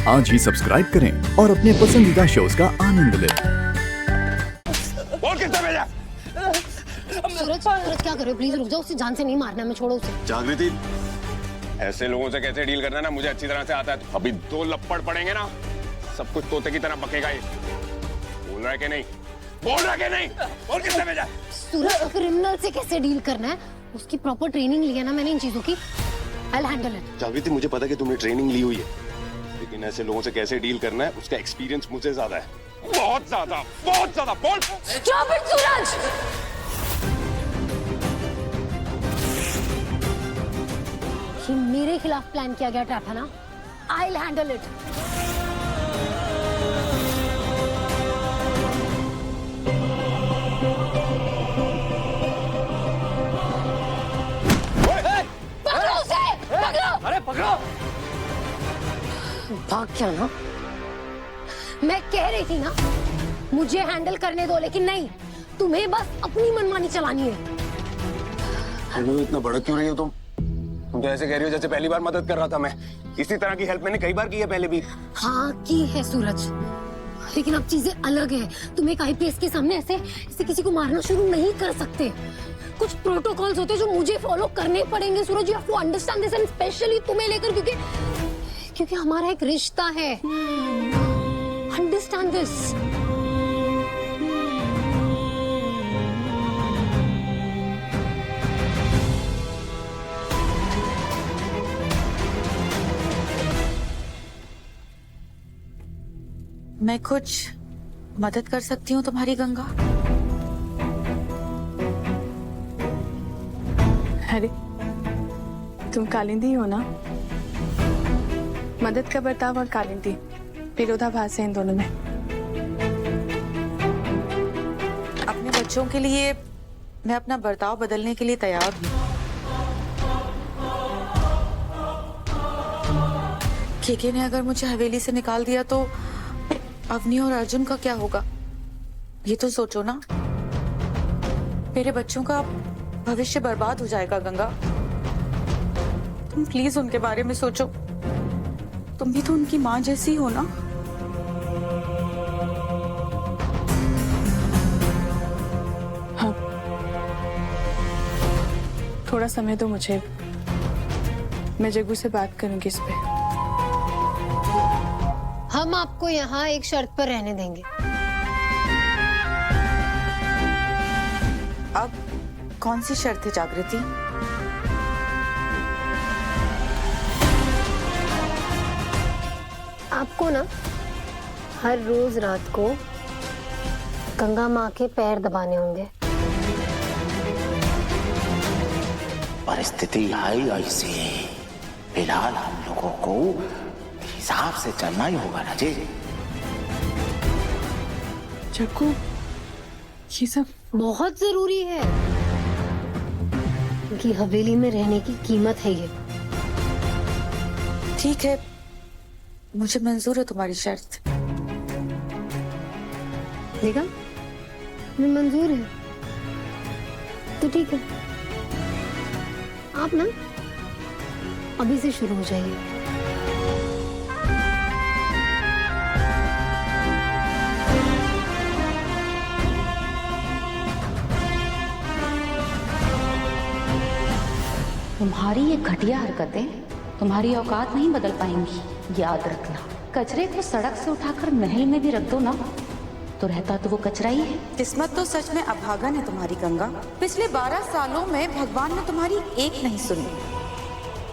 आज ही सब्सक्राइब करें और अपने पसंदीदा शोज का आनंद लें। और कितना भेजा? सूरज क्या कर रहे हो? प्लीज रुक जाओ, उसे जान से नहीं मारना, मैं छोड़ो उसे। जागृति, ऐसे लोगों से कैसे डील करना है ना मुझे अच्छी तरह से आता है। अभी 2 लपड़ पड़ेंगे ना, सब कुछ तोते की तरह बकेगा ये। बोल रहा है कि नहीं? बोल रहा है कि नहीं? और किसने भेजा? सूरज, क्रिमिनल से कैसे डील करना है, उसकी प्रॉपर ट्रेनिंग ली है ना मैंने इन चीजों की। I'll handle it। जागृति, मुझे पता है कि तुमने ट्रेनिंग ली हुई है, लेकिन ऐसे लोगों से कैसे डील करना है उसका एक्सपीरियंस मुझसे ज्यादा है। बहुत ज्यादा, बहुत ज्यादा। बोल। Stop it, सूरज। ये मेरे खिलाफ प्लान किया गया ट्रैप है ना। I'll handle it। पकड़ो उसे, पकड़ो। अरे पकड़ो। भाग क्या ना, मैं कह रही थी ना मुझे हैंडल करने दो, लेकिन नहीं, तुम्हें बस अपनी मनमानी चलानी है। इतना भड़क क्यों रही हो तुम? तुम तो ऐसे कह रही हो जैसे पहली बार मदद कर रहा था मैं। इसी तरह की हेल्प मैंने कई बार की है पहले भी। हाँ की है सूरज, लेकिन अब चीजें अलग है। तुम एक आईपीएस के सामने ऐसे किसी को मारना शुरू नहीं कर सकते। कुछ प्रोटोकॉल्स होते हैं जो मुझे फॉलो करने पड़ेंगे Suraj. You have to understand this, and specially तुम्हें लेकर, क्योंकि हमारा एक रिश्ता है। Understand this. मैं कुछ मदद कर सकती हूँ तुम्हारी गंगा? अरे तुम कालिंदी हो ना? मदद का बर्ताव और कालिंदी विरोधाभास है इन दोनों में। अपने बच्चों के लिए मैं अपना बर्ताव बदलने के लिए तैयार हूँ। केके ने अगर मुझे हवेली से निकाल दिया तो अवनी और अर्जुन का क्या होगा? ये तो सोचो ना, मेरे बच्चों का भविष्य बर्बाद हो जाएगा। गंगा, तुम प्लीज उनके बारे में सोचो। तुम भी तो उनकी माँ जैसी हो ना। हाँ, थोड़ा समय दो मुझे, मैं जग्गू से बात करूंगी इस पे। हम आपको यहाँ एक शर्त पर रहने देंगे। अब कौन सी शर्त है जागृति? आपको ना हर रोज रात को गंगा माँ के पैर दबाने होंगे। परिस्थिति आई ऐसी, फिलहाल हम लोगों को हिसाब से चलना ही होगा ना जी। जग्गू, ये सब बहुत जरूरी है, क्योंकि हवेली में रहने की कीमत है ये। ठीक है, मुझे मंजूर है तुम्हारी शर्त। देखा, मैं मंजूर है तो ठीक है। आप ना अभी से शुरू हो जाइए। तुम्हारी ये घटिया हरकतें तुम्हारी औकात नहीं बदल पाएंगी, याद रखना। कचरे को सड़क से उठाकर महल में भी रख दो ना, तो रहता तो वो कचरा ही है। किस्मत तो सच में अभागन है तुम्हारी गंगा। पिछले 12 सालों में भगवान ने तुम्हारी एक नहीं सुनी,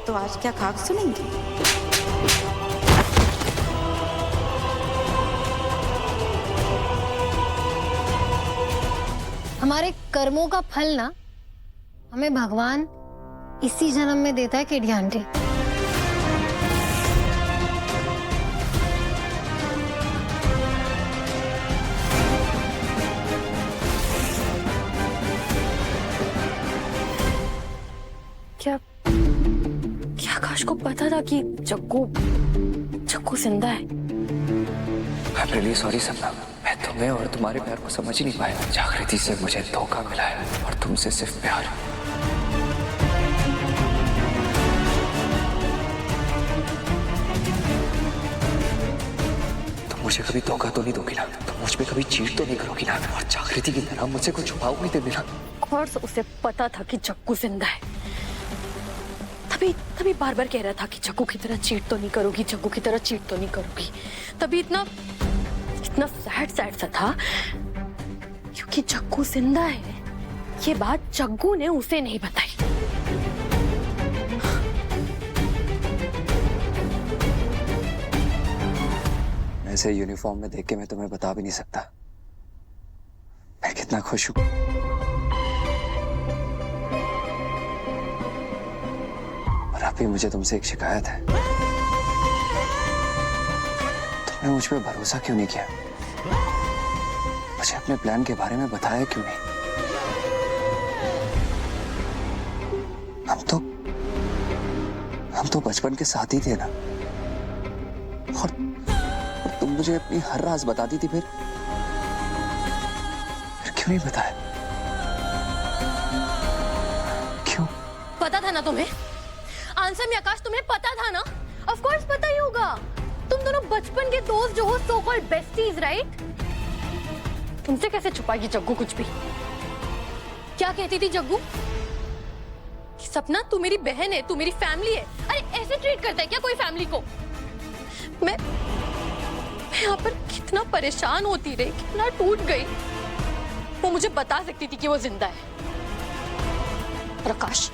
तो आज क्या खाक सुनेंगे? हमारे कर्मों का फल ना हमें भगवान इसी जन्म में देता है केडी आंटी। क्या आकाश को पता था कि जग्गू जिंदा है? I'm really sorry सपना, मैं तुम्हें और तुम्हारे प्यार को समझ ही नहीं पाया। जागृति से मुझे धोखा मिला है और तुमसे सिर्फ प्यार। मुझे कभी धोखा तो नहीं दोगी ना, तुम मुझ पे कभी चीट तो नहीं करोगी ना, और जागृति की तरह मुझसे कुछ छुपाओगी नहीं देना। और उसे पता था कि जग्गू जिंदा है, तभी तभी बार बार कह रहा था कि जग्गू की तरह चीट तो नहीं करोगी, जग्गू की तरह चीट तो नहीं करोगी। तभी इतना इतना सैड सा था क्योंकि जग्गू जिंदा है, ये बात जग्गू ने उसे नहीं बताई। ऐसे यूनिफॉर्म में देख के मैं तुम्हें बता भी नहीं सकता मैं कितना खुश हूं। और अभी मुझे तुमसे एक शिकायत है, तुमने मुझ पे भरोसा क्यों नहीं किया? मुझे अपने प्लान के बारे में बताया क्यों नहीं? हम तो बचपन के साथी थे ना, और तुम मुझे अपनी हर राज बताती थी, फिर क्यों नहीं बताया? क्यों? पता था ना तुम्हें? आंसर में आकाश, तुम्हें पता था ना? ऑफ कोर्स पता ही होगा। तुम दोनों बचपन के दोस्त जो हो, सो कॉल्ड बेस्टीज, राइट? तुमसे कैसे छुपाएगी जग्गू कुछ भी? क्या कहती थी जग्गू? कि सपना तू मेरी बहन है, तू मेरी फैमिली है। अरे ऐसे ट्रीट करता है क्या कोई फैमिली को? मैं यहाँ पर कितना परेशान होती रही, कितना टूट गई। वो मुझे बता सकती थी कि वो जिंदा है। प्रकाश,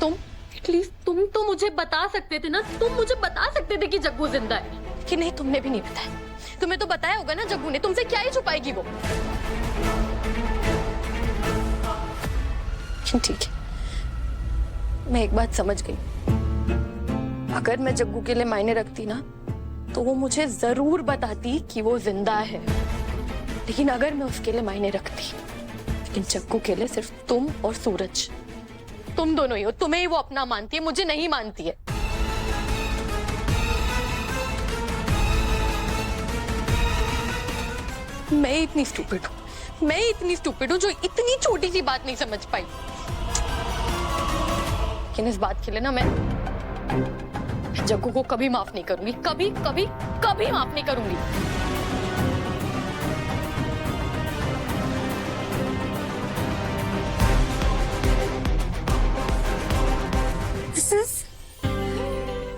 तुम एटलीस्ट तुम तो मुझे बता सकते थे ना, तुम मुझे बता सकते थे कि जग्गू जिंदा है। कि नहीं, तुमने भी नहीं बताया। तुम्हें तो बताया होगा ना जग्गू ने, तुमसे क्या ही छुपाएगी वो। ठीक है, मैं एक बात समझ गई। अगर मैं जग्गू के लिए मायने रखती ना, तो वो मुझे जरूर बताती कि वो जिंदा है। लेकिन अगर मैं उसके लिए मायने रखती, लेकिन जग्गू के लिए सिर्फ तुम और सूरज, तुम दोनों ही हो। तुम्हें ही वो अपना मानती है, मुझे नहीं मानती है। मैं इतनी स्टूपिड हूं, मैं इतनी स्टूपिड हूं जो इतनी छोटी सी बात नहीं समझ पाई। लेकिन इस बात के लिए ना मैं जग्गू को कभी माफ नहीं करूंगी, कभी कभी कभी माफ नहीं करूंगी।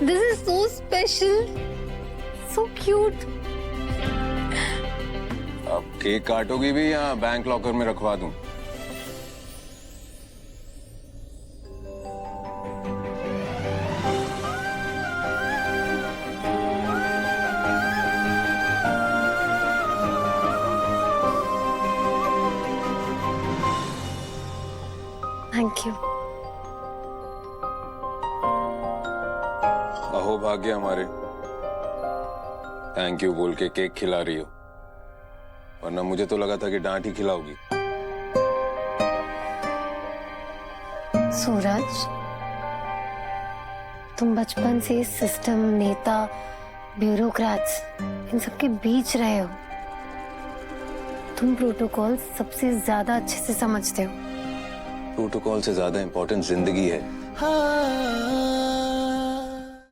This is so special, so cute. अब केक काटोगी भी या बैंक लॉकर में रखवा दूं? Thank you. अहो भाग्य हमारे, थैंक यू बोल के केक खिला रही हो, वरना मुझे तो लगा था कि डांट ही खिलाओगी। सूरज, तुम बचपन से सिस्टम, नेता, ब्यूरोक्रेट्स, इन सबके बीच रहे हो। तुम प्रोटोकॉल सबसे ज्यादा अच्छे से समझते हो। प्रोटोकॉल से ज्यादा इंपॉर्टेंट जिंदगी है।